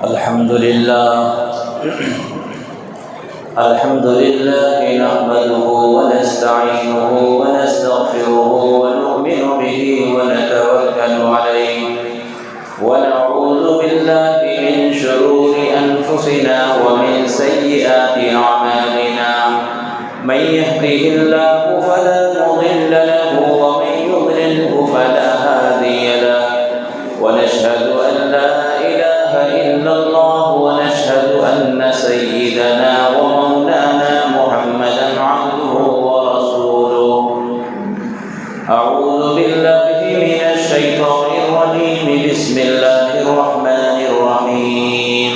الحمد لله نحمده ونستعينه ونستغفره ونؤمن به ونتوكل عليه ونعوذ بالله من شرور أنفسنا ومن سيئات أعمالنا من يهده الله فلا مضل له ومن يضلله فلا هادي له ونشهد أن لا إله إلا الله ونشهد أن سيدنا ومولانا محمدا عبده ورسوله أعوذ بالله من الشيطان الرجيم بسم الله الرحمن الرحيم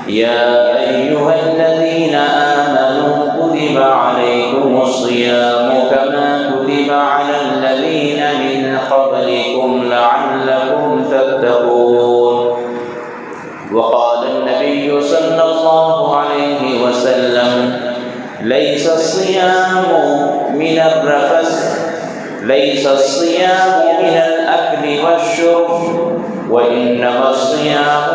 يا أيها الذين آمنوا كتب عليكم الصيام كما كتب على الذين من قبلكم لعلكم تتقون وقال النبي صلى الله عليه وسلم ليس الصيام من الرفث ليس الصيام من الأكل والشرب وإنما الصيام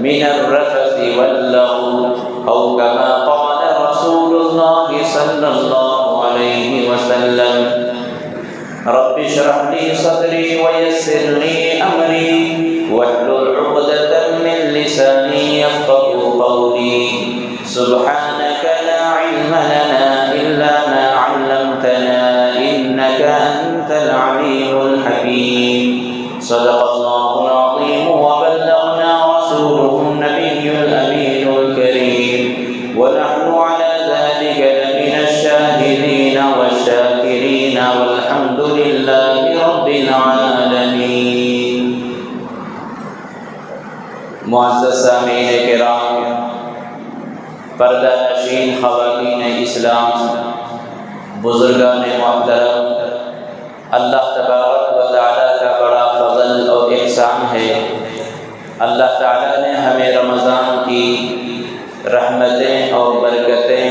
من الرفث واللغو أو كما قال رسول الله صلى الله عليه وسلم رب اشرح لي صدري ويسر لي أمري واحلل عقدة من لساني يفقهوا قولي سبحانك لا علم لنا إلا ما علمتنا إنك أنت العليم الحكيم صدق الله العظيم وبلغنا رسوله النبي الأمين الكريم ونحن على ذلك لمن الشاهدين والشاكرين والحمد لله رب العالمين. معزز سامعین کرام، پردہ نشین خواتین اسلام، بزرگان محترم، اللہ تبارک و تعالیٰ کا بڑا فضل اور احسان ہے. اللہ تعالیٰ نے ہمیں رمضان کی رحمتیں اور برکتیں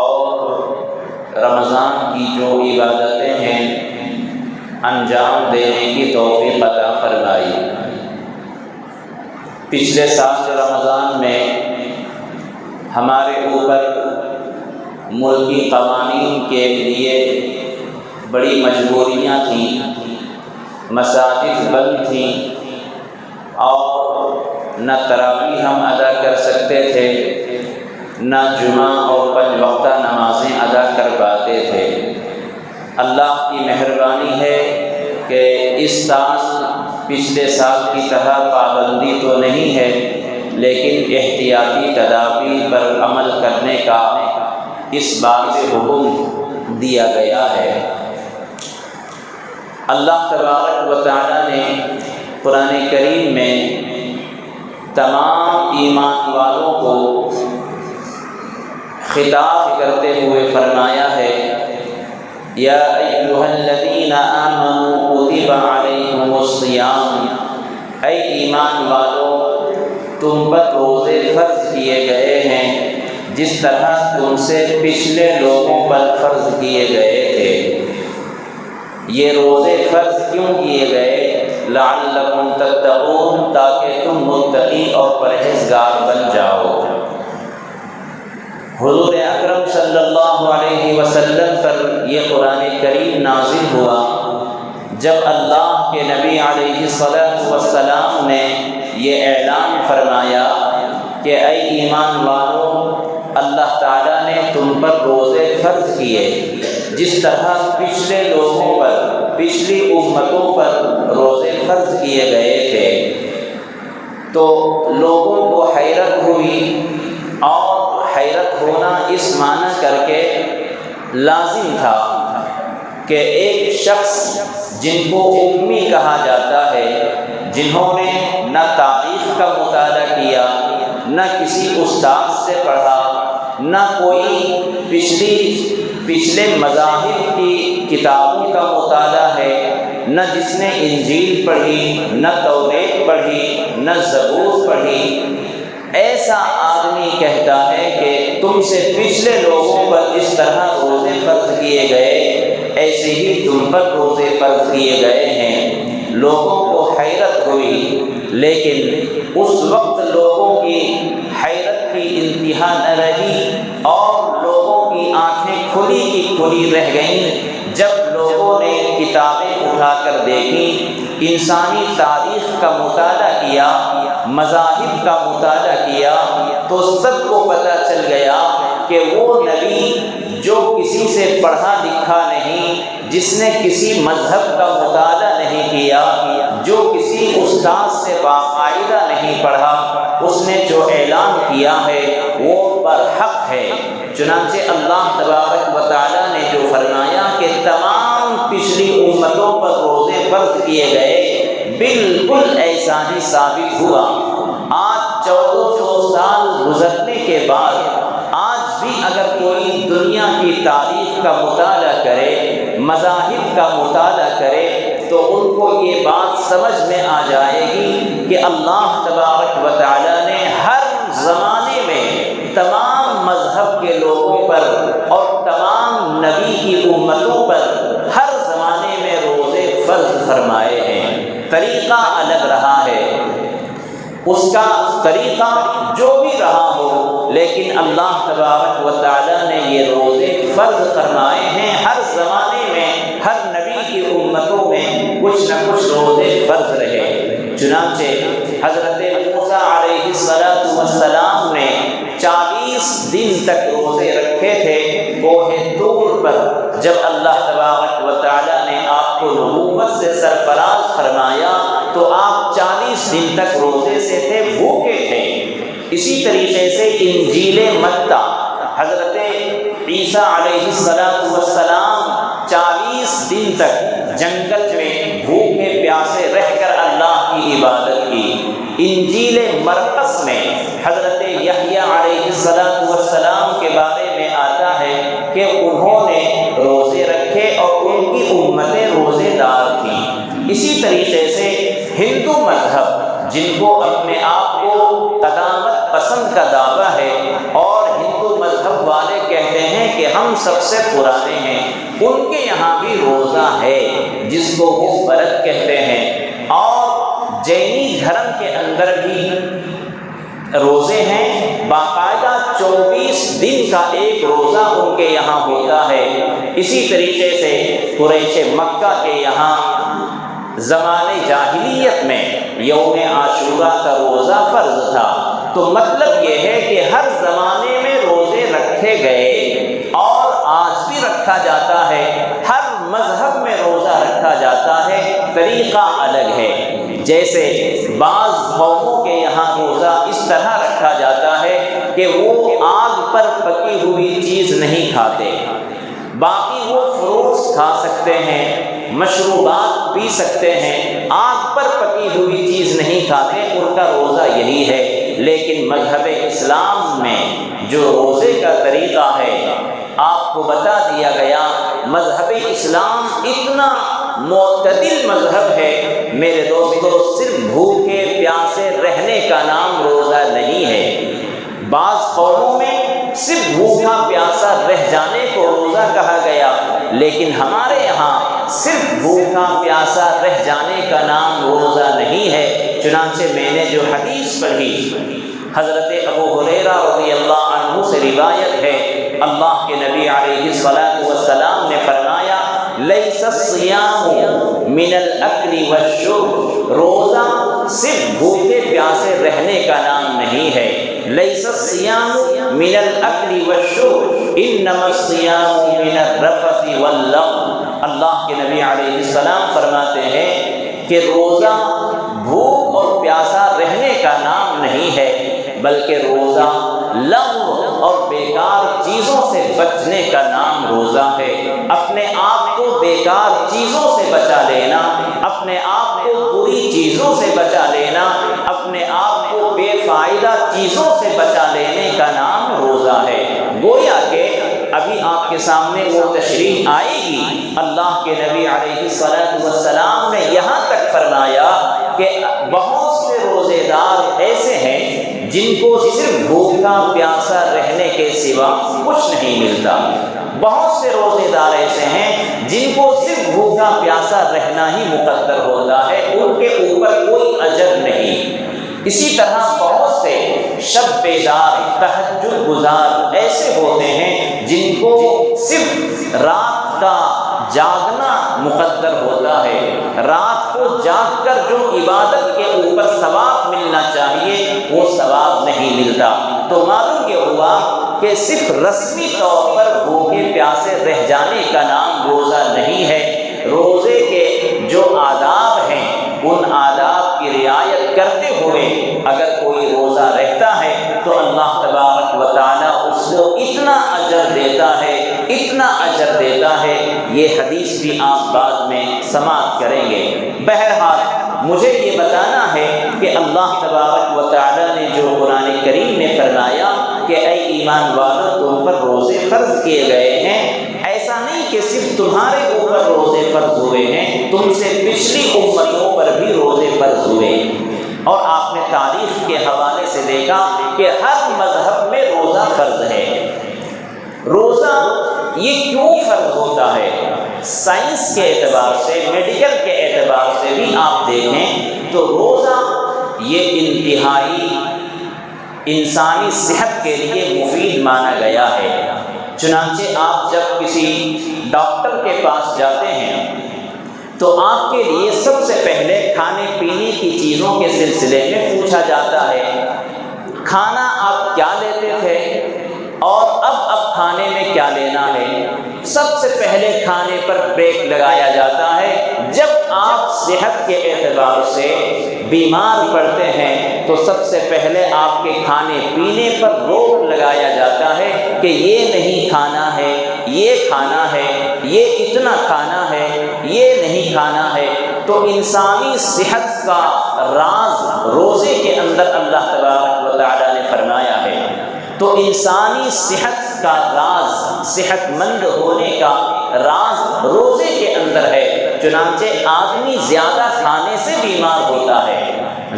اور رمضان کی جو عبادتیں ہیں انجام دینے کی توفیق عطا فرمائی. پچھلے سال رمضان میں ہمارے اوپر ملکی قوانین کے لیے بڑی مجبوریاں تھیں، مساجد بند تھیں اور نہ تراویح ہم ادا کر سکتے تھے، نہ جمعہ اور 5 وقتہ نمازیں ادا کر پاتے تھے. اللہ کی مہربانی ہے کہ اس سال پچھلے سال کی طرح پابندی تو نہیں ہے، لیکن احتیاطی تدابیر پر عمل کرنے کا اس بات سے حکم دیا گیا ہے. اللہ تبارک و تعالیٰ نے قرآن کریم میں تمام ایمان والوں کو خطاب کرتے ہوئے فرمایا ہے یا ایھا الذین آمنوا کتب علیکم الصیام، اے ایمان والو تم پر روزے فرض کیے گئے ہیں جس طرح تم سے پچھلے لوگوں پر فرض کیے گئے تھے. یہ روزے فرض کیوں کیے گئے؟ لعلکم تتقون، تاکہ تم متقی اور پرہیزگار بن جاؤ. حضور اکرم صلی اللہ علیہ وسلم پر یہ قرآن کریم نازل ہوا جب اللہ کے نبی علیہ السلام نے یہ اعلان فرمایا کہ اے ایمان والو اللہ تعالیٰ نے تم پر روزے فرض کیے جس طرح پچھلے لوگوں پر، پچھلی امتوں پر روزے فرض کیے گئے تھے. تو لوگوں کو حیرت ہوئی، اور حیرت ہونا اس معنی کر کے لازم تھا کہ ایک شخص جن کو امی کہا جاتا ہے، جنہوں نے نہ تاریخ کا مطالعہ کیا، نہ کسی استاد سے پڑھا، نہ کوئی پچھلے مذاہب کی کتابوں کا مطالعہ ہے، نہ جس نے انجیل پڑھی، نہ توریت پڑھی، نہ زبور پڑھی، ایسا آدمی کہتا ہے کہ تم سے پچھلے لوگوں پر اس طرح روزے فرض کیے گئے، ایسے ہی تم پر روزے فرض کیے گئے ہیں. لوگوں کو حیرت ہوئی، لیکن اس وقت لوگوں کی حیرت کی انتہا نہ رہی اور لوگوں کی آنکھیں کھلی کی کھلی رہ گئیں جب لوگوں نے کتابیں اٹھا کر دیکھیں، انسانی تاریخ کا مطالعہ کیا، مذاہب کا مطالعہ کیا، تو سب کو پتہ چل گیا کہ وہ نبی جو کسی سے پڑھا لکھا نہیں، جس نے کسی مذہب کا مطالعہ نہیں کیا، جو کسی استاد سے باقاعدہ نہیں پڑھا، اس نے جو اعلان کیا ہے وہ برحق ہے۔ چنانچہ اللہ تبارک و تعالیٰ نے جو فرمایا کہ تمام پچھلی امتوں پر روزے فرض کیے گئے، بالکل ایسا ہی ثابت ہوا۔ آج 1400 سال گزرنے کے بعد آج بھی اگر کوئی دنیا کی تاریخ کا مطالعہ کرے، مذاہب کا مطالعہ کرے، تو ان کو یہ بات سمجھ میں آ جائے گی کہ اللہ تبارک و تعالیٰ نے ہر زمانے میں تمام مذہب کے لوگوں پر اور تمام نبی کی امتوں پر ہر زمانے میں روزے فرض فرمائے ہیں۔ طریقہ الگ رہا ہے، اس کا طریقہ جو بھی رہا ہو، لیکن اللہ تبارک و تعالیٰ نے یہ روزے فرض فرمائے ہیں۔ ہر زمانے میں ہر نبی کی امتوں میں کچھ نہ کچھ روزے فرض رہے۔ چنانچہ حضرت موسیٰ علیہ السلام نے 40 دن تک روزے رکھے تھے کوہ طور پر، جب اللہ تبارک و تعالیٰ نے آپ کو نبوت سے سرفراز فرمایا تو آپ 40 دن تک روزے سے تھے، بھوکے تھے۔ اسی طریقے سے انجیل متی حضرت عیسیٰ علیہ السلام 40 دن تک جنگل میں بھوکے پیاسے رہ کر اللہ کی عبادت کی۔ انجیل مرقس میں حضرت یحییٰ علیہ السلام کے بارے میں آتا ہے کہ انہوں نے روزے رکھے اور ان کی امتیں روزے دار تھیں۔ اسی طریقے سے ہندو مذہب، جن کو اپنے آپ کو قدامت پسند کا دعویٰ ہے اور ہندو مذہب والے کہتے ہیں کہ ہم سب سے پرانے ہیں، ان کے یہاں بھی روزہ ہے جس کو وہ برت کہتے ہیں، اور جینی دھرم کے اندر بھی روزے ہیں، باقاعدہ 24 دن کا ایک روزہ ان کے یہاں ہوتا ہے۔ اسی طریقے سے قریش مکہ کے یہاں زمانے جاہلیت میں یوم عاشوراء کا روزہ فرض تھا۔ تو مطلب یہ ہے کہ ہر زمانے میں روزے رکھے گئے اور آج بھی رکھا جاتا ہے، ہر مذہب میں روزہ رکھا جاتا ہے، طریقہ الگ ہے۔ جیسے بعض قوموں کے یہاں روزہ اس طرح رکھا جاتا ہے کہ وہ آگ پر پکی ہوئی چیز نہیں کھاتے، باقی وہ فروٹس کھا سکتے ہیں، مشروبات پی سکتے ہیں، آگ پر پکی ہوئی چیز نہیں کھاتے، ان کا روزہ یہی ہے۔ لیکن مذہب اسلام میں جو روزے کا طریقہ ہے آپ کو بتا دیا گیا۔ مذہب اسلام اتنا معتدل مذہب ہے میرے دوستو، صرف بھوکے پیاسے رہنے کا نام روزہ نہیں ہے۔ بعض قوموں میں صرف بھوکا پیاسا رہ جانے کو روزہ کہا گیا، لیکن ہمارے یہاں صرف بھوکا پیاسا رہ جانے کا نام روزہ نہیں ہے۔ چنانچہ میں نے جو حدیث پڑھی حضرت ابو ہریرہ رضی اللہ عنہ سے روایت ہے، اللہ کے نبی علیہ السلام نے فرمایا لیس الصیام من الاکل والشرب، روزہ صرف بھوکے پیاسے رہنے کا نام نہیں ہے۔ لیس الصیام من الاکل والشرب انما الصیام من الرفث واللغو، اللہ کے نبی علیہ السلام فرماتے ہیں کہ روزہ بھوک اور پیاسا رہنے کا نام نہیں ہے، بلکہ روزہ لغو اور بیکار چیزوں سے بچنے کا نام روزہ ہے۔ اپنے آپ کو بیکار چیزوں سے بچا لینا، اپنے آپ کو بری چیزوں سے بچا لینا، اپنے آپ کو بے فائدہ چیزوں سے بچا لینے کا نام روزہ ہے۔ گویا کہ ابھی آپ کے سامنے وہ تشریح آئے گی، اللہ کے نبی علیہ السلام نے یہاں تک فرمایا کہ بہت سے روزے دار ایسے ہیں جن کو صرف بھوکا پیاسا رہنے کے سوا کچھ نہیں ملتا۔ بہت سے روزے دار ایسے ہیں جن کو صرف بھوکا پیاسا رہنا ہی مقدر ہوتا ہے، ان کے اوپر کوئی اجر نہیں۔ اسی طرح بہت سے شب بیدار تہجد گزار ایسے ہوتے ہیں جن کو صرف رات کا جاگنا مقدر ہوتا ہے، رات کو جاگ کر جو عبادت کے اوپر ثواب ملنا چاہیے وہ ثواب نہیں ملتا۔ تو معلوم یہ ہوا کہ صرف رسمی طور پر بھوکے پیاسے رہ جانے کا نام روزہ نہیں ہے۔ روزے کے جو آداب ہیں ان آداب کی رعایت کرتے ہوئے اگر کوئی روزہ رہتا ہے تو اللہ تبارک و تعالیٰ اس کو اتنا اجر دیتا ہے، اتنا اجر دیتا ہے، یہ حدیث بھی آپ بعد میں سماعت کریں گے۔ بہرحال مجھے یہ بتانا ہے کہ اللہ تبارک و تعالیٰ نے جو قرآن کریم میں فرمایا کہ اے ایمان والو تم پر روزے فرض کیے گئے ہیں، ایسا نہیں کہ صرف تمہارے اوپر روزے فرض ہوئے ہیں، تم سے پچھلی امتوں پر بھی روزے فرض ہوئے۔ اور آپ نے تاریخ کے حوالے سے دیکھا کہ ہر مذہب میں روزہ فرض ہے۔ روزہ یہ کیوں فرض ہوتا ہے؟ سائنس کے اعتبار سے، میڈیکل کے اعتبار سے بھی آپ دیکھیں تو روزہ یہ انتہائی انسانی صحت کے لیے مفید مانا گیا ہے۔ چنانچہ آپ جب کسی ڈاکٹر کے پاس جاتے ہیں تو آپ کے لیے سب سے پہلے کھانے پینے کی چیزوں کے سلسلے میں پوچھا جاتا ہے، کھانا آپ کیا لیتے تھے اور اب کھانے میں کیا لینا ہے۔ سب سے پہلے کھانے پر بریک لگایا جاتا ہے۔ جب آپ صحت کے اعتبار سے بیمار پڑتے ہیں تو سب سے پہلے آپ کے کھانے پینے پر روک لگایا جاتا ہے کہ یہ نہیں کھانا ہے، یہ کھانا ہے، یہ اتنا کھانا ہے، یہ نہیں کھانا ہے۔ تو انسانی صحت کا راز روزے کے اندر اللہ تبارک و تعالیٰ نے فرمایا ہے۔ تو انسانی صحت کا راز، صحت مند ہونے کا راز روزے کے اندر ہے۔ چنانچہ آدمی زیادہ کھانے سے بیمار ہوتا ہے،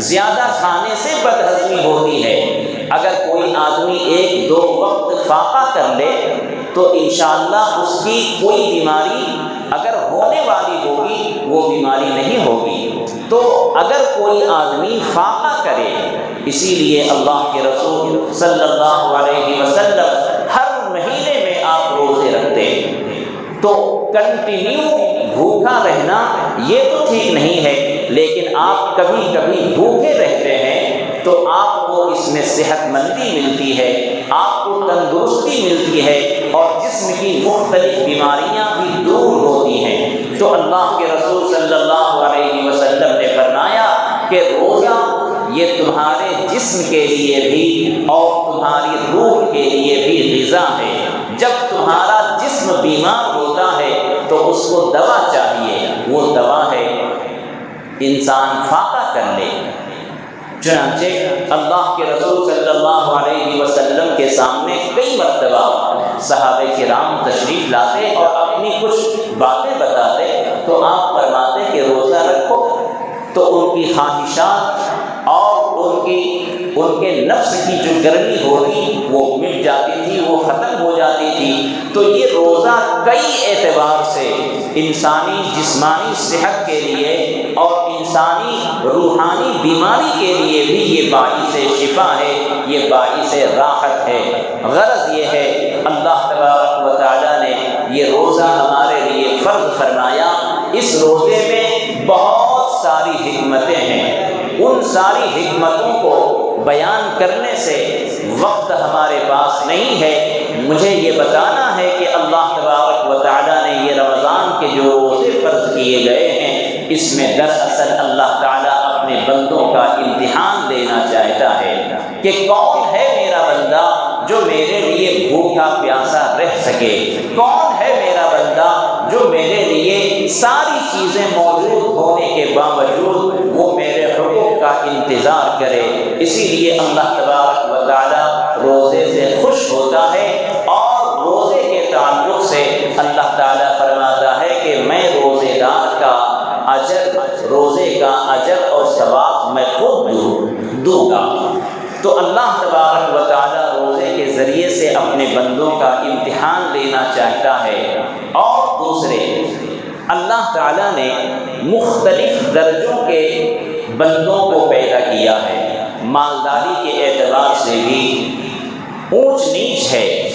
زیادہ کھانے سے بدہضمی ہوتی ہے۔ اگر کوئی آدمی 1-2 وقت فاقہ کر لے تو انشاءاللہ اس کی کوئی بیماری اگر ہونے والی ہوگی وہ بیماری نہیں ہوگی۔ تو اگر کوئی آدمی فاقہ کرے، اسی لیے اللہ کے رسول صلی اللہ علیہ وسلم ہر مہینے میں آپ روزے رکھتے ہیں۔ تو کنٹینیو بھوکا رہنا یہ تو ٹھیک نہیں ہے، لیکن آپ کبھی کبھی بھوکے رہتے ہیں تو آپ کو اس میں صحت مندی ملتی ہے، آپ کو تندرستی ملتی ہے اور جسم کی مختلف بیماریاں بھی دور ہوتی ہیں۔ تو اللہ کے رسول صلی اللہ علیہ وسلم نے فرمایا کہ روزہ یہ تمہارے جسم کے لیے بھی اور تمہاری روح کے لیے بھی غذا ہے۔ جب تمہارا جسم بیمار ہوتا ہے تو اس کو دوا چاہیے، وہ دوا ہے انسان فاقہ کر لے۔ چنانچہ اللہ کے رسول صلی اللہ علیہ وسلم کے سامنے کئی مرتبہ صحابہ کرام تشریف لاتے اور اپنی کچھ باتیں بتاتے تو آپ فرماتے کہ روزہ رکھو، تو ان کی خواہشات اور ان کے نفس کی جو گرمی ہوتی وہ مٹ جاتی تھی، وہ ختم ہو جاتی تھی۔ تو یہ روزہ کئی اعتبار سے انسانی جسمانی صحت کے لیے اور انسانی روحانی بیماری کے لیے بھی یہ باعث شفا ہے، یہ باعث راحت ہے۔ غرض یہ ہے اللہ تبارک و تعالیٰ نے یہ روزہ ہمارے لیے فرض فرمایا۔ اس روزے میں بہت ساری حکمتیں ہیں، ان ساری حکمتوں کو بیان کرنے سے وقت ہمارے پاس نہیں ہے۔ مجھے یہ بتانا ہے کہ اللہ تبارک و تعالیٰ نے یہ رمضان کے جو روزے فرض کیے گئے ہیں، اس میں دراصل اللہ تعالیٰ اپنے بندوں کا امتحان لینا چاہتا ہے کہ کون ہے میرا بندہ جو میرے لیے بھوکا پیاسا رہ سکے، کون ہے میرا بندہ جو میرے لیے ساری چیزیں موجود ہونے کے باوجود وہ میرے حقوق کا انتظار کرے۔ اسی لیے اللہ تبارک و تعالیٰ روزے سے خوش ہوتا ہے اور روزے کے تعلق سے اللہ تعالیٰ فرماتا ہے کہ میں روزے دار کا اجر، روزے کا اجر اور ثواب میں خود دوں گا۔ تو اللہ تبارک و تعالیٰ روزے کے ذریعے سے اپنے بندوں کا امتحان لینا چاہتا ہے۔ اور دوسرے اللہ تعالیٰ نے مختلف درجوں کے بندوں کو پیدا کیا ہے۔ مالداری کے اعتبار سے بھی اونچ نیچ ہے۔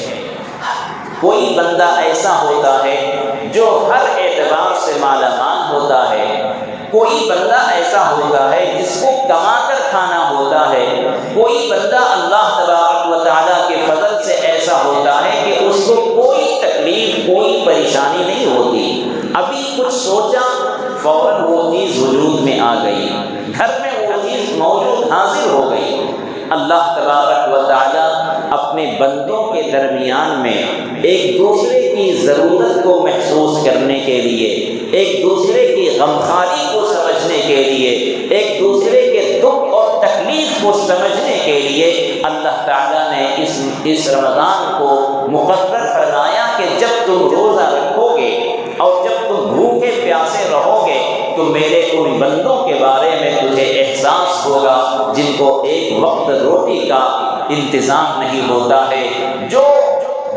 کوئی بندہ ایسا ہوتا ہے جو ہر اعتبار سے مالا مال ہوتا ہے، کوئی بندہ ایسا ہوتا ہے جس کو کما کر کھانا ہوتا ہے، کوئی بندہ اللہ تبارک و تعالیٰ کے فضل سے ایسا ہوتا ہے کہ اس کو کوئی تکلیف کوئی پریشانی نہیں ہوتی، ابھی کچھ سوچا فوراً وہ چیز وجود میں آ گئی، گھر میں وہ چیز موجود حاضر ہو گئی۔ اللہ تبارک و تعالیٰ اپنے بندوں کے درمیان میں ایک دوسرے کی ضرورت کو محسوس کرنے کے لیے، ایک دوسرے کی غمخواری کو سمجھنے کے لیے، ایک دوسرے کے دکھ اور تکلیف کو سمجھنے کے لیے اللہ تعالیٰ نے اس رمضان کو مقرر فرمایا کہ جب تم روزہ رکھو گے اور جب تم بھوکے پیاسے رہو گے تو میرے ان بندوں کے بارے میں تجھے احساس ہوگا جن کو ایک وقت روٹی کا انتظام نہیں ہوتا ہے، جو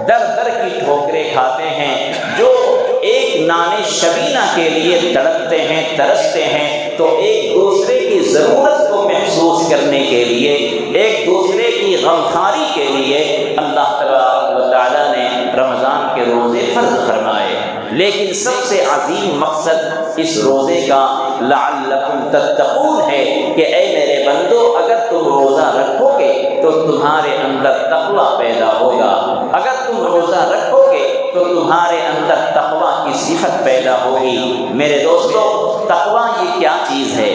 در در کی ٹھوکریں کھاتے ہیں، جو ایک نان شبینہ کے لیے تڑپتے ہیں ترستے ہیں، تو ایک دوسرے کی ضرورت کو محسوس کرنے کے لیے، ایک دوسرے کی غمخواری کے لیے اللہ تبارک و تعالیٰ نے رمضان کے روزے فرض فرمائے۔ لیکن سب سے عظیم مقصد اس روزے کا لعلکم تتقون ہے کہ اے میرے بندو، اگر تم روزہ رکھو گے تو تمہارے اندر تقویٰ پیدا ہوگا، اگر تم روزہ رکھو گے تو تمہارے اندر تقویٰ کی صفت پیدا ہوگی۔ میرے دوستو، تقویٰ یہ کیا چیز ہے؟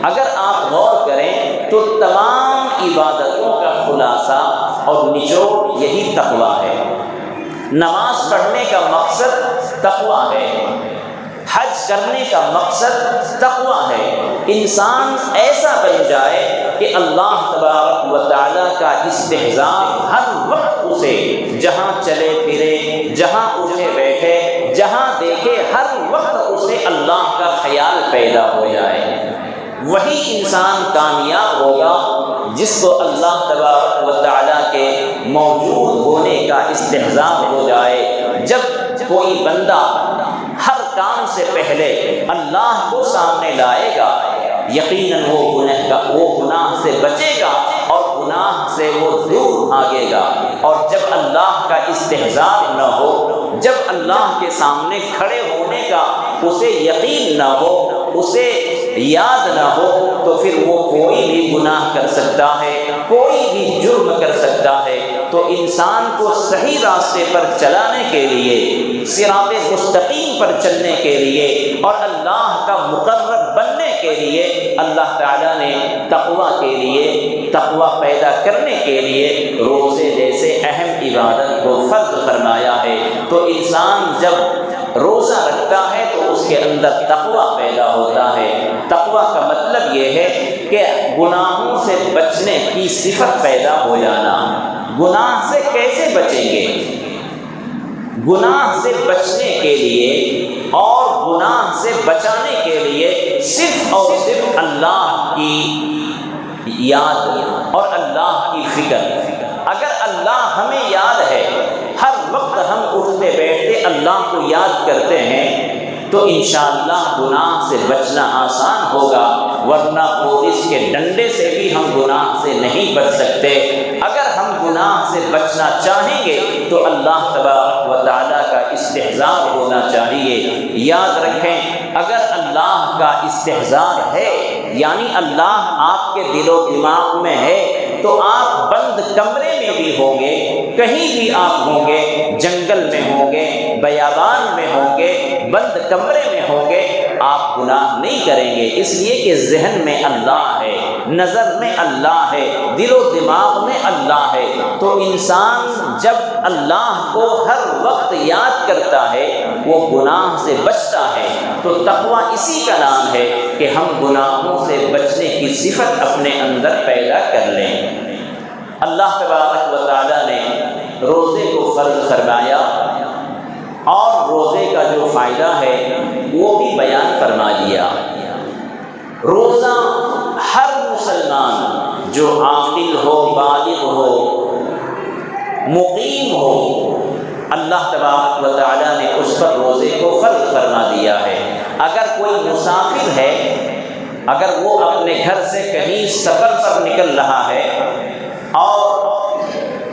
اگر آپ غور کریں تو تمام عبادتوں کا خلاصہ اور نچوڑ یہی تقویٰ ہے۔ نماز پڑھنے کا مقصد تقویٰ ہے، حج کرنے کا مقصد تقویٰ ہے، انسان ایسا بن جائے کہ اللہ تبارک و تعالیٰ کا استحضار ہر وقت اسے جہاں چلے پھرے، جہاں اٹھے بیٹھے، جہاں دیکھے، ہر وقت اسے اللہ کا خیال پیدا ہو جائے۔ وہی انسان کامیاب ہوگا جس کو اللہ تبارک و تعالیٰ کے موجود ہونے کا استحضار ہو جائے۔ جب کوئی بندہ ہر کام سے پہلے اللہ کو سامنے لائے گا، یقیناً وہ گناہ سے بچے گا اور گناہ سے وہ دور بھاگے گا۔ اور جب اللہ کا استحضار نہ ہو، جب اللہ کے سامنے کھڑے ہونے کا اسے یقین نہ ہو، اسے یاد نہ ہو، تو پھر وہ کوئی بھی گناہ کر سکتا ہے، کوئی بھی جرم کر سکتا ہے۔ تو انسان کو صحیح راستے پر چلانے کے لیے، صراط مستقیم پر چلنے کے لیے اور اللہ کا مقرب بننے کے لیے اللہ تعالیٰ نے تقویٰ کے لیے، تقویٰ پیدا کرنے کے لیے روزے جیسے اہم عبادت کو فرض فرمایا ہے۔ تو انسان جب روزہ رکھتا ہے تو اس کے اندر تقویٰ پیدا ہوتا ہے۔ تقویٰ کا مطلب یہ ہے کہ گناہوں سے بچنے کی صفت پیدا ہو جانا۔ گناہ سے کیسے بچیں گے؟ گناہ سے بچنے کے لیے اور گناہ سے بچانے کے لیے صرف اور صرف اللہ کی یاد اور اللہ کی فکر۔ اگر اللہ ہمیں یاد ہے، ہر وقت ہم اٹھتے بیٹھتے اللہ کو یاد کرتے ہیں، تو انشاءاللہ گناہ سے بچنا آسان ہوگا، ورنہ پولیس کے ڈنڈے سے بھی ہم گناہ سے نہیں بچ سکتے۔ اگر ہم گناہ سے بچنا چاہیں گے تو اللہ تبارک و تعالیٰ کا استحضار ہونا چاہیے۔ یاد رکھیں، اگر اللہ کا استحضار ہے، یعنی اللہ آپ کے دل و دماغ میں ہے، تو آپ بند کمرے میں بھی ہوں گے، کہیں بھی آپ ہوں گے، جنگل میں ہوں گے، بیابان میں ہوں گے، بند کمرے میں ہوں گے، آپ گناہ نہیں کریں گے، اس لیے کہ ذہن میں اللہ ہے، نظر میں اللہ ہے، دل و دماغ میں اللہ ہے۔ تو انسان جب اللہ کو ہر وقت یاد کرتا ہے وہ گناہ سے بچتا ہے۔ تو تقویٰ اسی کا نام ہے کہ ہم گناہوں سے بچنے کی صفت اپنے اندر پیدا کر لیں۔ اللہ تبارک و تعالیٰ نے روزے کو فرض فرمایا اور روزے کا جو فائدہ ہے وہ بھی بیان فرما دیا۔ روزہ ہر مسلمان جو عاقل ہو، بالغ ہو، مقیم ہو، اللہ تبارک و تعالیٰ نے اس پر روزے کو فرض فرما دیا ہے۔ اگر کوئی مسافر ہے، اگر وہ اپنے گھر سے کہیں سفر پر نکل رہا ہے اور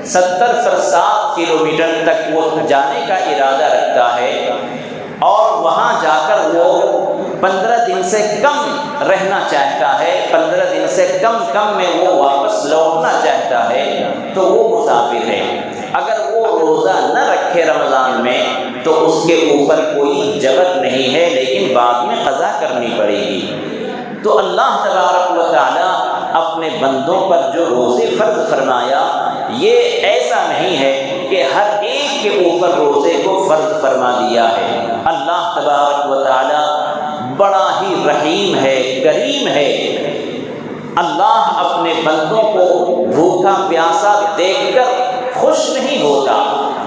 70 کلومیٹر تک وہ جانے کا ارادہ رکھتا ہے اور وہاں جا کر وہ 15 دن سے کم رہنا چاہتا ہے، 15 دن سے کم میں وہ واپس لوٹنا چاہتا ہے، تو وہ مسافر ہے۔ اگر وہ روزہ نہ رکھے رمضان میں تو اس کے اوپر کوئی جبر نہیں ہے، لیکن بعد میں قضا کرنی پڑے گی۔ تو اللہ تبارک و تعالیٰ اپنے بندوں پر جو روزے فرض فرمایا، یہ ایسا نہیں ہے کہ ہر ایک کے اوپر روزے کو فرض فرما دیا ہے۔ اللہ تبارک و تعالیٰ بڑا ہی رحیم ہے، کریم ہے۔ اللہ اپنے بندوں کو بھوکا پیاسا دیکھ کر خوش نہیں ہوتا،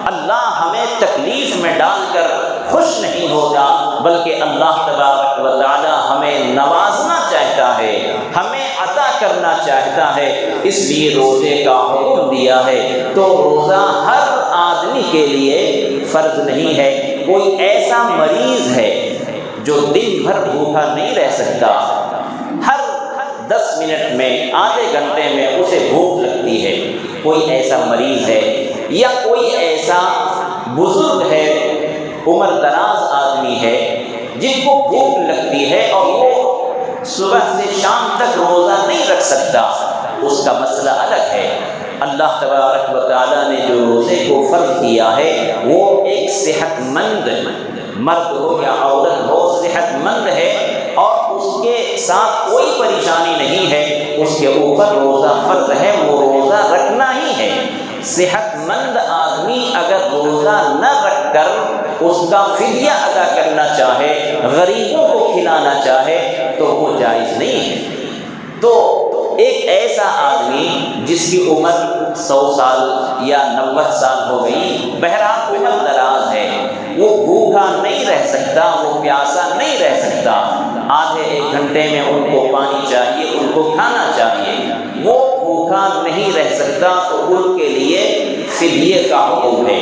اللہ ہمیں تکلیف میں ڈال کر خوش نہیں ہوتا، بلکہ اللہ تبارک و تعالی ہمیں نوازنا چاہتا ہے، ہمیں عطا کرنا چاہتا ہے، اس لیے روزے کا حکم دیا ہے۔ تو روزہ ہر آدمی کے لیے فرض نہیں ہے۔ کوئی ایسا مریض ہے جو دن بھر بھوکا نہیں رہ سکتا، ہر 10 منٹ میں، آدھے گھنٹے میں اسے بھوک لگتی ہے، کوئی ایسا مریض ہے، یا کوئی ایسا بزرگ ہے، عمر دراز آدمی ہے جن کو بھوک لگتی ہے اور وہ صبح سے شام تک روزہ نہیں رکھ سکتا، اس کا مسئلہ الگ ہے۔ اللہ تبارک و تعالیٰ نے جو روزے کو فرض کیا ہے وہ ایک صحت مند مرد ہو یا عورت ہو، صحت مند ہے اور اس کے ساتھ کوئی پریشانی نہیں ہے، اس کے اوپر روزہ فرض ہے، وہ روزہ رکھنا ہی ہے۔ صحت مند آدمی اگر روزہ نہ رکھ کر اس کا فدیہ ادا کرنا چاہے، غریبوں کو کھلانا چاہے، تو وہ جائز نہیں ہے۔ تو ایک ایسا آدمی جس کی عمر 100 سال یا 90 سال ہو گئی، بہرحال عمر دراز ہے، وہ بھوکا نہیں رہ سکتا، وہ پیاسا نہیں رہ سکتا، آدھے ایک گھنٹے میں ان کو پانی چاہیے، ان کو کھانا چاہیے، وہ بھوکا نہیں رہ سکتا، تو ان کے لیے فدیے کا حکم ہے،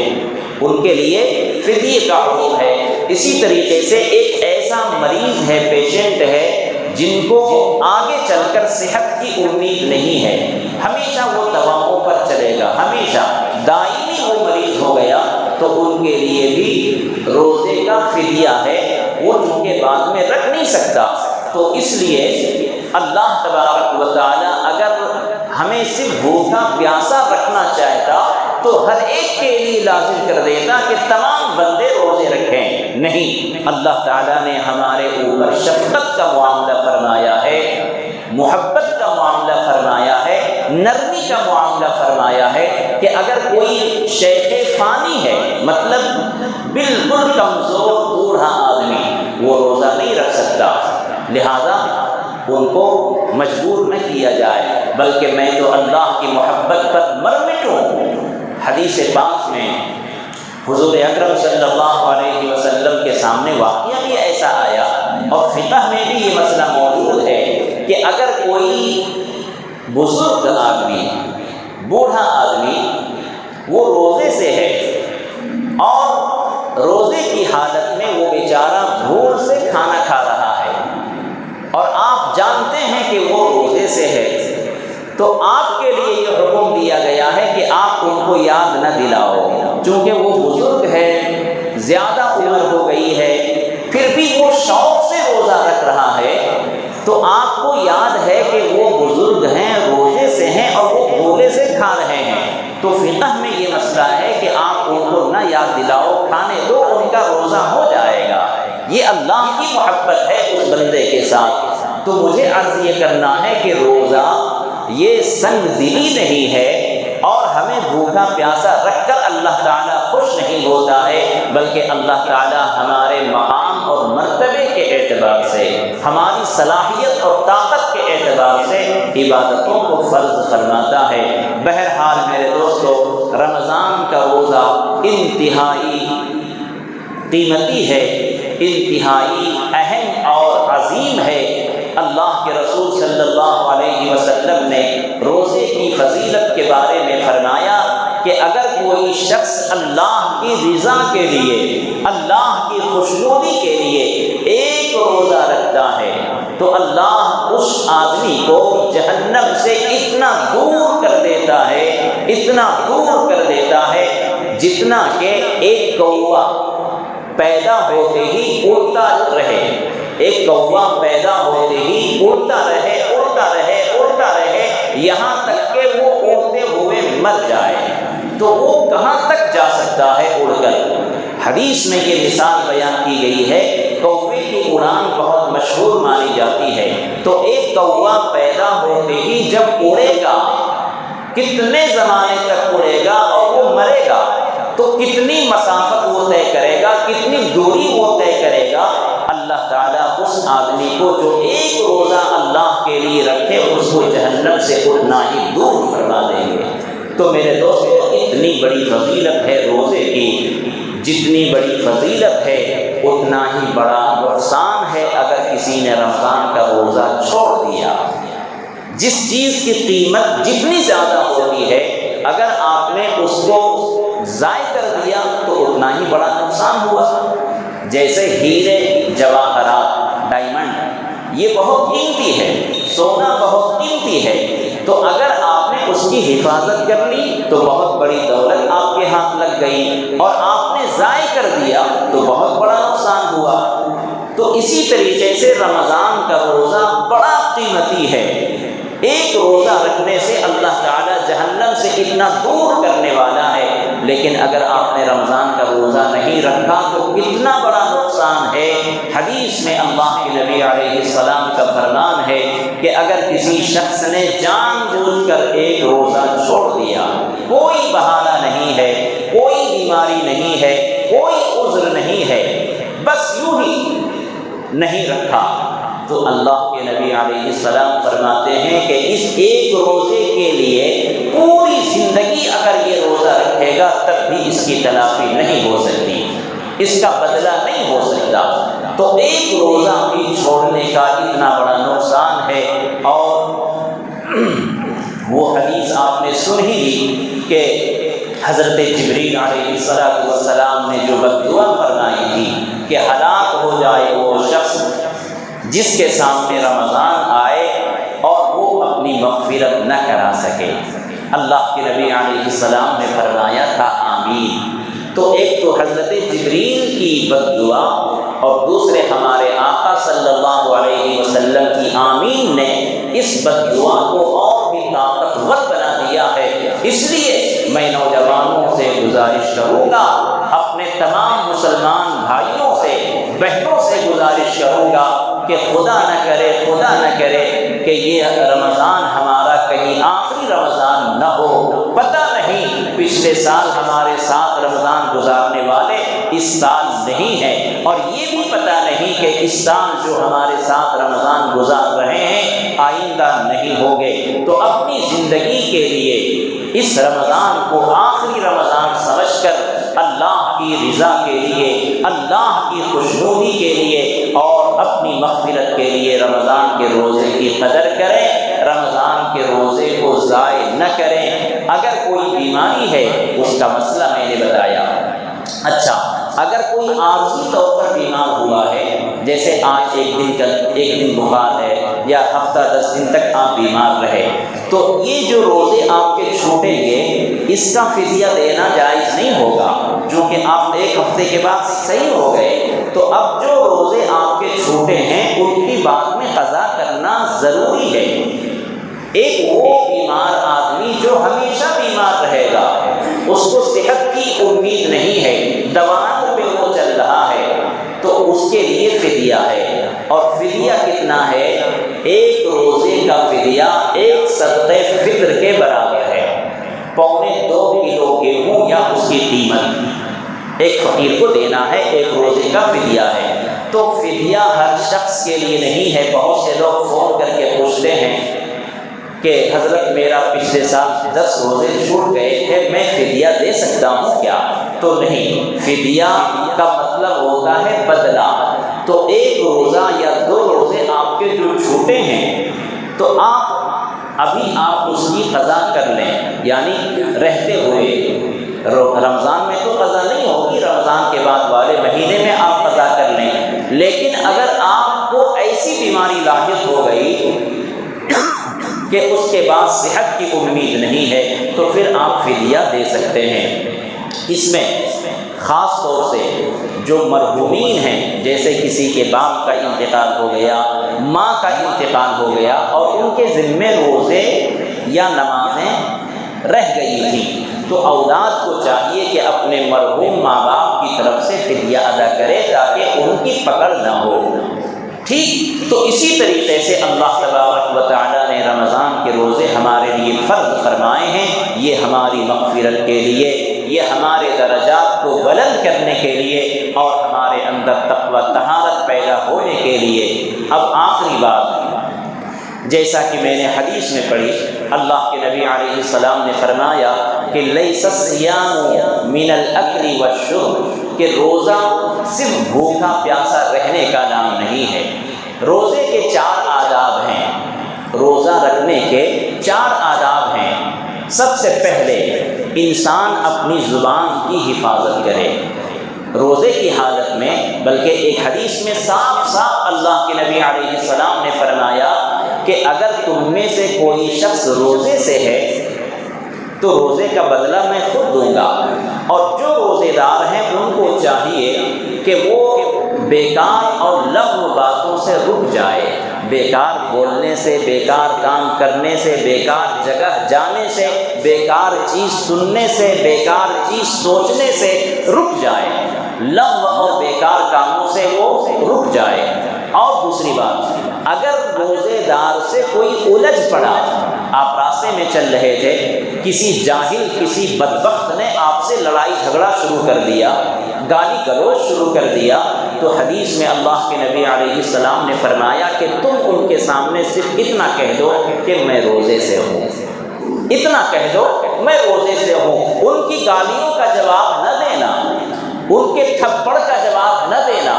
ان کے لیے فدیے کا حکم ہے۔ اسی طریقے سے ایک ایسا مریض ہے، پیشنٹ ہے، جن کو آگے چل کر صحت کی امید نہیں ہے، ہمیشہ وہ دواؤں پر چلے گا، ہمیشہ دائمی وہ مریض ہو گیا، تو ان کے لیے بھی روزے کا فدیہ ہے، وہ چونکہ بعد میں رکھ نہیں سکتا۔ تو اس لیے اللہ تبارک و تعالی اگر ہمیں صرف بھوکا پیاسا رکھنا چاہتا تو ہر ایک کے لیے لازم کر دیتا کہ تمام بندے روزے رکھیں، نہیں، اللہ تعالیٰ نے ہمارے اوپر شفقت کا معاملہ فرمایا ہے، محبت کا معاملہ فرمایا ہے، نرمی کا معاملہ فرمایا ہے کہ اگر کوئی شیخ فانی ہے، مطلب بالکل کمزور بوڑھا آدمی، وہ روزہ نہیں رکھ سکتا، لہذا ان کو مجبور نہ کیا جائے، بلکہ میں تو اللہ کی محبت پر مر مٹوں۔ حدیث پاک میں حضور اکرم صلی اللہ علیہ وسلم کے سامنے واقعہ بھی ایسا آیا، اور فقہ میں بھی یہ مسئلہ موجود ہے کہ اگر کوئی بزرگ آدمی، بوڑھا آدمی، وہ روزے سے ہے اور روزے کی حالت میں وہ بیچارہ بھول سے کھانا کھا رہا ہے، اور آپ جانتے ہیں کہ وہ روزے سے ہے، تو آپ کے لیے یہ حکم دیا گیا ہے کہ آپ ان کو یاد نہ دلاؤ، چونکہ وہ بزرگ ہے، زیادہ عمر ہو گئی ہے، پھر بھی وہ شوق سے روزہ رکھ رہا ہے، تو آپ کو یاد ہے کہ وہ بزرگ ہیں، روزے سے ہیں اور وہ بھولے سے کھا رہے ہیں، تو فقہ میں یہ مسئلہ ہے کہ آپ ان کو نہ یاد دلاؤ، کھانے دو، ان کا روزہ ہو جائے گا۔ یہ اللہ کی محبت ہے اس بندے کے ساتھ۔ تو مجھے عرض یہ کرنا ہے کہ روزہ یہ سنگ دلی نہیں ہے، اور ہمیں بھوکا پیاسا رکھ کر اللہ تعالیٰ خوش نہیں ہوتا ہے، بلکہ اللہ تعالیٰ ہمارے مقام اور مرتبے کے اعتبار سے، ہماری صلاحیت اور طاقت کے اعتبار سے عبادتوں کو فرض فرماتا ہے۔ بہرحال میرے دوستو، رمضان کا روزہ انتہائی قیمتی ہے، انتہائی اہم اور عظیم ہے۔ اللہ کے رسول صلی اللہ علیہ وسلم نے روزے کی فضیلت کے بارے میں فرمایا کہ اگر کوئی شخص اللہ کی رضا کے لیے، اللہ کی خوشنودی کے لیے ایک روزہ رکھتا ہے تو اللہ اس آدمی کو جہنم سے اتنا دور کر دیتا ہے، اتنا دور کر دیتا ہے جتنا کہ ایک کوہ پیدا ہوتے ہی اڑتا رہے، ایک کوہ پیدا ہوتے ہی اڑتا رہے، اڑتا رہے، اڑتا رہے، یہاں تک کہ وہ اڑتے ہوئے مر جائے تو وہ کہاں تک جا سکتا ہے اڑ کر؟ حدیث میں یہ مثال بیان کی گئی ہے، کوے کی اڑان بہت مشہور مانی جاتی ہے، تو ایک کوہ پیدا ہوتے ہی جب اڑے گا کتنے زمانے تک اڑے گا اور وہ مرے گا تو کتنی مسافت وہ طے کرے گا، کتنی دوری وہ طے کرے گا؟ اللہ تعالیٰ اس آدمی کو جو ایک روزہ اللہ کے لیے رکھے اس کو جہنم سے اتنا ہی دور فرما دیں گے۔ تو میرے دوستو، اتنی بڑی فضیلت ہے روزے کی، جتنی بڑی فضیلت ہے اتنا ہی بڑا نقصان ہے اگر کسی نے رمضان کا روزہ چھوڑ دیا۔ جس چیز کی قیمت جتنی زیادہ ہوتی ہے اگر آپ نے اس کو ضائع کر دیا تو اتنا ہی بڑا نقصان ہوا۔ جیسے ہیرے جواہرات، ڈائمنڈ، یہ بہت قیمتی ہے، سونا بہت قیمتی ہے، تو اگر آپ نے اس کی حفاظت کر لی تو بہت بڑی دولت آپ کے ہاتھ لگ گئی، اور آپ نے ضائع کر دیا تو بہت بڑا نقصان ہوا۔ تو اسی طریقے سے رمضان کا روزہ بڑا قیمتی ہے، ایک روزہ رکھنے سے اللہ تعالیٰ جہنم سے اتنا دور کرنے والا ہے، لیکن اگر آپ نے رمضان کا روزہ نہیں رکھا تو کتنا بڑا نقصان ہے۔ حدیث میں اللہ کے نبی علیہ السلام کا فرمان ہے کہ اگر کسی شخص نے جان بوجھ کر ایک روزہ چھوڑ دیا، کوئی بہانہ نہیں ہے، کوئی بیماری نہیں ہے، کوئی عذر نہیں ہے، بس یوں ہی نہیں رکھا، تو اللہ کے نبی علیہ السلام فرماتے ہیں کہ اس ایک روزے کے لیے پوری زندگی اگر یہ روزہ رکھے گا تب بھی اس کی تلافی نہیں ہو سکتی، اس کا بدلہ نہیں ہو سکتا۔ تو ایک روزہ بھی چھوڑنے کا اتنا بڑا نقصان ہے۔ اور وہ حدیث آپ نے سن ہی لی کہ حضرت جبریل علیہ السلام نے جو بددعا فرمائی تھی کہ ہلاک ہو جائے وہ شخص جس کے سامنے رمضان آئے اور وہ اپنی مغفرت نہ کرا سکے۔ اللہ کے نبی علیہ السلام نے فرمایا تھا آمین۔ تو ایک تو حضرت جبریل کی بددعا اور دوسرے ہمارے آقا صلی اللہ علیہ وسلم کی آمین نے اس بددعا کو اور بھی طاقتور بنا دیا ہے۔ اس لیے میں نوجوانوں سے گزارش کروں گا، اپنے تمام مسلمان بھائیوں سے، بہنوں سے گزارش کروں گا کہ خدا نہ کرے کہ یہ رمضان ہمارا کہیں آخری رمضان نہ ہو۔ پتہ نہیں پچھلے سال ہمارے ساتھ رمضان گزارنے والے اس سال نہیں ہیں، اور یہ بھی پتہ نہیں کہ اس سال جو ہمارے ساتھ رمضان گزار رہے ہیں آئندہ نہیں ہوگے۔ تو اپنی زندگی کے لیے اس رمضان کو آخری رمضان سمجھ کر اللہ کی رضا کے لیے، اللہ کی خوشنودی کے لیے اور اپنی مغفرت کے لیے رمضان کے روزے کی قدر کریں، رمضان کے روزے کو ضائع نہ کریں۔ اگر کوئی بیماری ہے اس کا مسئلہ میں نے بتایا۔ اچھا، اگر کوئی عارضی طور پر بیمار ہوا ہے، جیسے آج ایک دن بخار ہے یا ہفتہ 10 دن تک آپ بیمار رہے، تو یہ جو روزے آپ کے چھوٹیں گے اس کا فدیہ دینا جائز نہیں ہوگا، چونکہ آپ ایک ہفتے کے بعد صحیح ہو گئے، تو اب جو روزے آپ کے چھوٹے ہیں ان کی بعد میں قضا کرنا ضروری ہے۔ ایک وہ بیمار آدمی جو ہمیشہ بیمار رہے گا، اس کو صحت کی امید نہیں ہے، دوائوں پہ وہ چل رہا ہے، تو اس کے لیے فدیہ ہے، اور فدیہ کتنا ہے؟ ایک روزے کا فدیہ ایک صدقہ فطر کے برابر ہے، 2.25 کلو گیہوں یا اس کی قیمت ایک فقیر کو دینا ہے، ایک روزے کا فدیہ ہے۔ تو فدیہ ہر شخص کے لیے نہیں ہے۔ بہت سے لوگ فون کر کے پوچھتے ہیں کہ حضرت میرا پچھلے سال 10 روزے چھوٹ گئے تھے، میں فدیہ دے سکتا ہوں کیا؟ تو نہیں، فدیہ کا مطلب ہوتا ہے بدلہ۔ تو ایک روزہ یا 2 روزے آپ کے جو چھوٹے ہیں تو آپ ابھی اس کی قضا کر لیں، یعنی رہتے ہوئے رمضان میں تو قضا نہیں ہوگی، رمضان کے بعد والے مہینے میں آپ قضا کر لیں، لیکن اگر آپ کو ایسی بیماری لاحق ہو گئی کہ اس کے بعد صحت کی امید نہیں ہے تو پھر آپ فدیہ دے سکتے ہیں۔ اس میں خاص طور سے جو مرحومین ہیں، جیسے کسی کے باپ کا انتقال ہو گیا، ماں کا انتقال ہو گیا اور ان کے ذمے روزے یا نمازیں رہ گئی تھیں، تو اولاد کو چاہیے کہ اپنے مرحوم ماں باپ کی طرف سے فدیہ ادا کرے تاکہ ان کی پکڑ نہ ہو۔ ٹھیک، تو اسی طریقے سے اللہ تبارک و تعالیٰ نے رمضان کے روزے ہمارے لیے فرض فرمائے ہیں، یہ ہماری مغفرت کے لیے، یہ ہمارے درجات کو بلند کرنے کے لیے اور ہمارے اندر تقوی طہارت پیدا ہونے کے لیے۔ اب آخری بات، جیسا کہ میں نے حدیث میں پڑھی، اللہ کے نبی علیہ السلام نے فرمایا کہ لیس الصیام من الاکل والشرب، کہ روزہ صرف بھوکا پیاسا رہنے کا نام نہیں ہے۔ روزے کے 4 آداب ہیں، روزہ رکھنے کے 4 آداب ہیں۔ سب سے پہلے انسان اپنی زبان کی حفاظت کرے روزے کی حالت میں، بلکہ ایک حدیث میں صاف صاف اللہ کے نبی علیہ السلام نے فرمایا کہ اگر تم میں سے کوئی شخص روزے سے ہے تو روزے کا بدلہ میں خود دوں گا، اور جو روزے دار ہیں ان کو چاہیے کہ وہ بیکار اور لغو باتوں سے رک جائے، بیکار بولنے سے، بیکار کام کرنے سے، بیکار جگہ جانے سے، بیکار چیز سننے سے، بیکار چیز سوچنے سے رک جائے، لغو اور بیکار کاموں سے وہ رک جائے۔ اور دوسری بات، اگر روزے دار سے کوئی الجھ پڑا، آپ راستے میں چل رہے تھے، کسی جاہل، کسی بدبخت نے آپ سے لڑائی جھگڑا شروع کر دیا، گالی گلوچ شروع کر دیا، تو حدیث میں اللہ کے نبی علیہ السلام نے فرمایا کہ تم ان کے سامنے صرف اتنا کہہ دو کہ میں روزے سے ہوں، اتنا کہہ دو میں روزے سے ہوں۔ ان کی گالیوں کا جواب نہ دینا، ان کے تھپڑ کا جواب نہ دینا،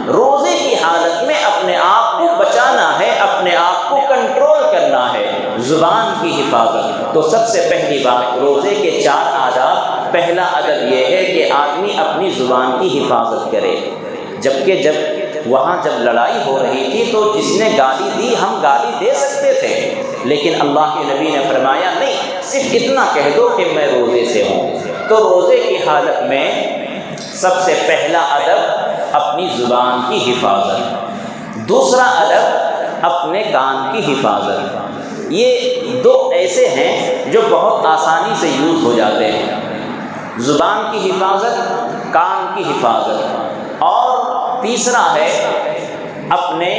روزے کی حالت میں اپنے آپ کو بچانا ہے، اپنے آپ کو کنٹرول کرنا ہے، زبان کی حفاظت۔ تو سب سے پہلی بات روزے کے 4 آداب، پہلا ادب یہ ہے کہ آدمی اپنی زبان کی حفاظت کرے۔ جبکہ جب لڑائی ہو رہی تھی تو جس نے گالی دی، ہم گالی دے سکتے تھے، لیکن اللہ کے نبی نے فرمایا نہیں، صرف اتنا کہہ دو کہ میں روزے سے ہوں۔ تو روزے کی حالت میں سب سے پہلا ادب اپنی زبان کی حفاظت، دوسرا ادب اپنے کان کی حفاظت۔ یہ 2 ایسے ہیں جو بہت آسانی سے یوز ہو جاتے ہیں، زبان کی حفاظت، کان کی حفاظت، اور تیسرا ہے اپنے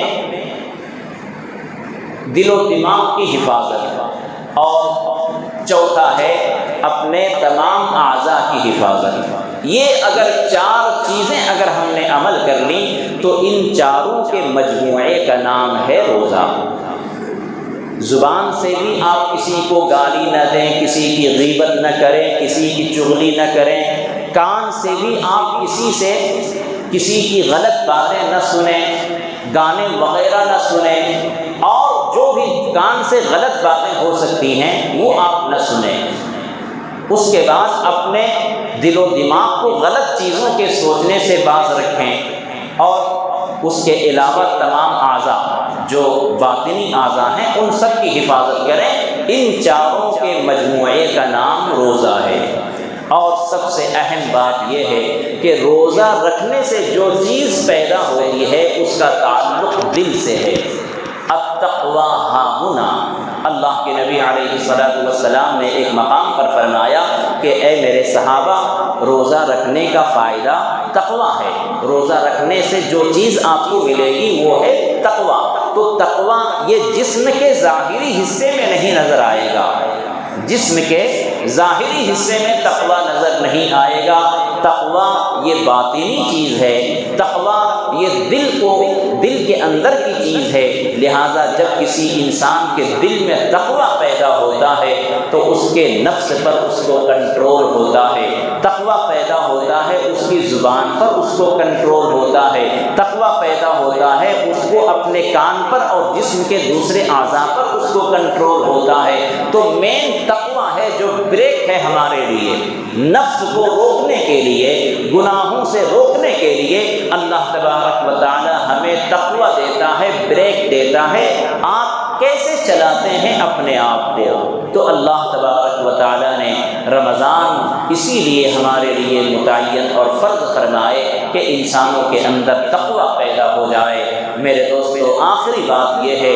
دل و دماغ کی حفاظت، اور چوتھا ہے اپنے تمام اعضاء کی حفاظت۔ یہ اگر 4 چیزیں اگر ہم نے عمل کر لی تو ان چاروں کے مجموعے کا نام ہے روزہ۔ زبان سے بھی آپ کسی کو گالی نہ دیں، کسی کی غیبت نہ کریں، کسی کی چغلی نہ کریں، کان سے بھی آپ کسی کی غلط باتیں نہ سنیں، گانے وغیرہ نہ سنیں، اور جو بھی کان سے غلط باتیں ہو سکتی ہیں وہ آپ نہ سنیں۔ اس کے بعد اپنے دل و دماغ کو غلط چیزوں کے سوچنے سے باز رکھیں، اور اس کے علاوہ تمام اعضاء جو باطنی اعضاء ہیں ان سب کی حفاظت کریں۔ ان چاروں کے مجموعے کا نام روزہ ہے۔ اور سب سے اہم بات یہ ہے کہ روزہ رکھنے سے جو چیز پیدا ہوتی ہے اس کا تعلق دل سے ہے۔ التقویٰ ہاہنا، اللہ کے نبی علیہ السلام نے ایک مقام پر فرمایا کہ اے میرے صحابہ، روزہ رکھنے کا فائدہ تقویٰ ہے، روزہ رکھنے سے جو چیز آپ کو ملے گی وہ ہے تقویٰ۔ تو تقویٰ یہ جسم کے ظاہری حصے میں نہیں نظر آئے گا، جسم کے ظاہری حصے میں تقویٰ نظر نہیں آئے گا، تقویٰ یہ باطنی چیز ہے، تقویٰ یہ دل کے اندر کی چیز ہے۔ لہٰذا جب کسی انسان کے دل میں تقویٰ پیدا ہوتا ہے تو اس کے نفس پر اس کو کنٹرول ہوتا ہے، تقویٰ پیدا ہوتا ہے اس کی زبان پر اس کو کنٹرول ہوتا ہے، تقویٰ پیدا ہوتا ہے اس وہ اپنے کان پر اور جسم کے دوسرے اعضاء پر اس کو کنٹرول ہوتا ہے۔ تو مین تقویٰ ہے جو بریک ہے ہمارے لیے، نفس کو روکنے کے لیے، گناہوں سے روکنے کے لیے اللہ تبارک و تعالی ہمیں تقویٰ دیتا ہے، بریک دیتا ہے۔ آپ کیسے چلاتے ہیں اپنے آپ کو؟ تو اللہ تبارک و تعالی نے رمضان اسی لیے ہمارے لیے متعین اور فرض فرمائے کہ انسانوں کے اندر تقویٰ پیدا ہو جائے۔ میرے دوستو، آخری بات یہ ہے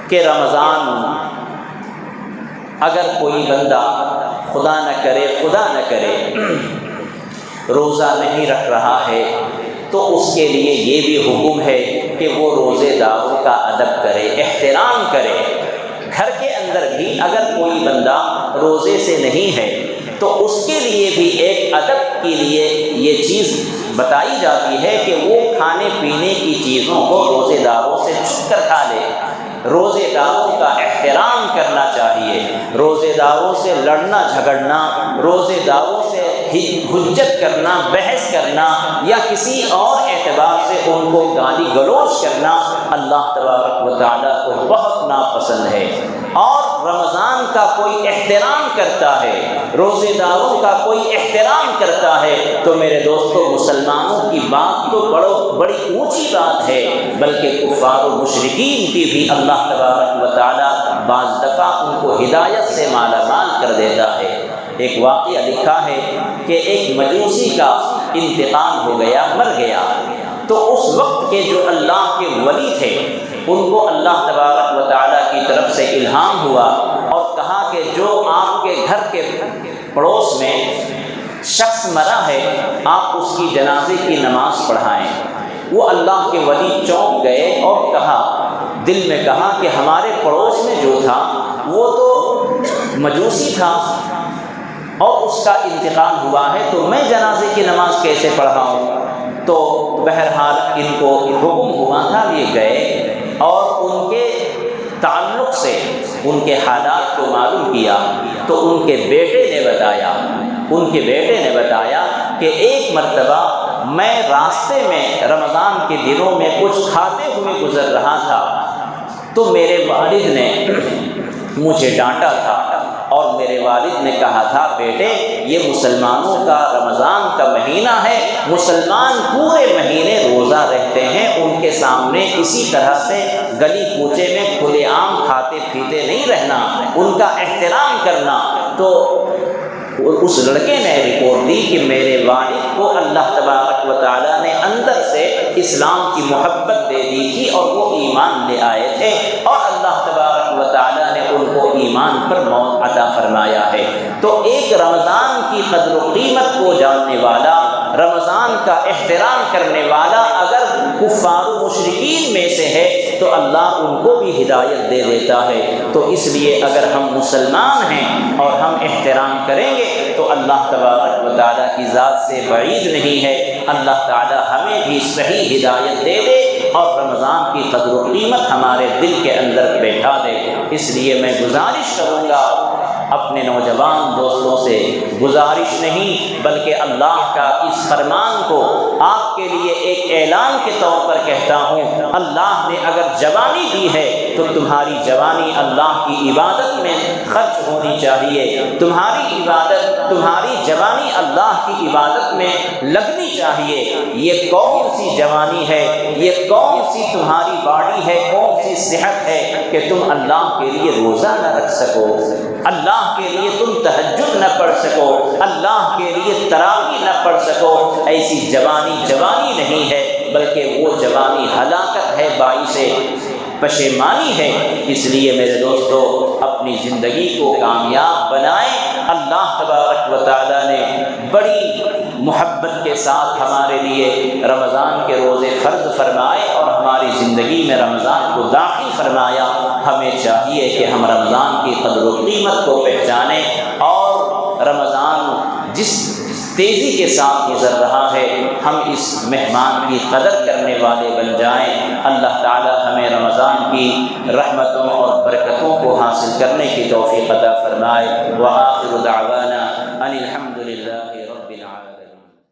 کہ رمضان اگر کوئی بندہ خدا نہ کرے روزہ نہیں رکھ رہا ہے تو اس کے لیے یہ بھی حکم ہے کہ وہ روزے داروں کا ادب کرے، احترام کرے۔ گھر کے اندر بھی اگر کوئی بندہ روزے سے نہیں ہے تو اس کے لیے بھی ایک ادب کے لیے یہ چیز بتائی جاتی ہے کہ وہ کھانے پینے کی چیزوں کو روزے داروں سے چھپ کر کھا لے۔ روزے داروں کا احترام کرنا چاہیے، روزے داروں سے لڑنا جھگڑنا، روزے داروں سے حجت کرنا، بحث کرنا یا کسی اور اعتبار سے ان کو گالی گلوچ کرنا اللہ تبارک و تعالیٰ کو بہت ناپسند ہے۔ اور رمضان کا کوئی احترام کرتا ہے، روزے داروں کا کوئی احترام کرتا ہے تو میرے دوستو، مسلمانوں کی بات تو بڑی اونچی بات ہے، بلکہ کفار و مشرکین کی بھی اللہ تبارک و تعالیٰ بعض دفعہ ان کو ہدایت سے مالا مال کر دیتا ہے۔ ایک واقعہ لکھا ہے کہ ایک مجوسی کا انتقال ہو گیا، مر گیا، تو اس وقت کے جو اللہ کے ولی تھے ان کو اللہ تبارک و تعالیٰ کی طرف سے الہام ہوا اور کہا کہ جو آپ کے گھر کے پڑوس میں شخص مرا ہے آپ اس کی جنازے کی نماز پڑھائیں۔ وہ اللہ کے ولی چونک گئے اور کہا، دل میں کہا کہ ہمارے پڑوس میں جو تھا وہ تو مجوسی تھا اور اس کا انتقال ہوا ہے تو میں جنازے کی نماز کیسے پڑھاؤں؟ تو بہرحال ان کو حکم ہوا تھا، یہ گئے اور ان کے تعلق سے ان کے حالات کو معلوم کیا تو ان کے بیٹے نے بتایا کہ ایک مرتبہ میں راستے میں رمضان کے دنوں میں کچھ کھاتے ہوئے گزر رہا تھا تو میرے والد نے مجھے ڈانٹا تھا اور میرے والد نے کہا تھا، بیٹے یہ مسلمانوں کا رمضان کا مہینہ ہے، مسلمان پورے مہینے روزہ رہتے ہیں، ان کے سامنے اسی طرح سے گلی کوچے میں کھلے عام کھاتے پیتے نہیں رہنا، ان کا احترام کرنا۔ تو اس لڑکے نے رپورٹ دی کہ میرے والد کو اللہ تبارک و تعالیٰ نے اندر سے اسلام کی محبت دے دی تھی اور وہ ایمان لے آئے تھے اور اللہ تبارک و تعالیٰ نے ان کو ایمان پر موت عطا فرمایا ہے۔ تو ایک رمضان کی قدر و قیمت کو جاننے والا، رمضان کا احترام کرنے والا اگر کفار و مشرکین میں سے ہے تو اللہ ان کو بھی ہدایت دے دیتا ہے۔ تو اس لیے اگر ہم مسلمان ہیں اور ہم احترام کریں گے تو اللہ تبارک و تعالیٰ کی ذات سے بعید نہیں ہے، اللہ تعالیٰ ہمیں بھی صحیح ہدایت دے دے اور رمضان کی قدر و قیمت ہمارے دل کے اندر بیٹھا دے۔ اس لیے میں گزارش کروں گا اپنے نوجوان دوستوں سے، گزارش نہیں بلکہ اللہ کا اس فرمان کو آپ کے لیے ایک اعلان کے طور پر کہتا ہوں، اللہ نے اگر جوانی دی ہے تو تمہاری جوانی اللہ کی عبادت میں خرچ ہونی چاہیے، تمہاری جوانی اللہ کی عبادت میں لگنی چاہیے۔ یہ کون سی جوانی ہے، یہ کون سی تمہاری باڈی ہے، کون سی صحت ہے کہ تم اللہ کے لیے روزہ نہ رکھ سکو، اللہ کے لیے تم تہجد نہ پڑھ سکو، اللہ کے لیے تراویح نہ پڑھ سکو۔ ایسی جوانی نہیں ہے بلکہ وہ جوانی ہلاکت ہے، باعث پشیمانی ہے۔ اس لیے میرے دوستو اپنی زندگی کو کامیاب بنائیں۔ اللہ تبارک و تعالیٰ نے بڑی محبت کے ساتھ ہمارے لیے رمضان کے روزے فرض فرمائے اور ہماری زندگی میں رمضان کو داخل فرمایا۔ ہمیں چاہیے کہ ہم رمضان کی قدر و قیمت کو پہچانیں اور رمضان جس تیزی کے ساتھ گزر رہا ہے ہم اس مہمان کی قدر کرنے والے بن جائیں۔ اللہ تعالی ہمیں رمضان کی رحمتوں اور برکتوں کو حاصل کرنے کی توفیق عطا فرمائے۔ وآخر دعوانا ان الحمد للہ۔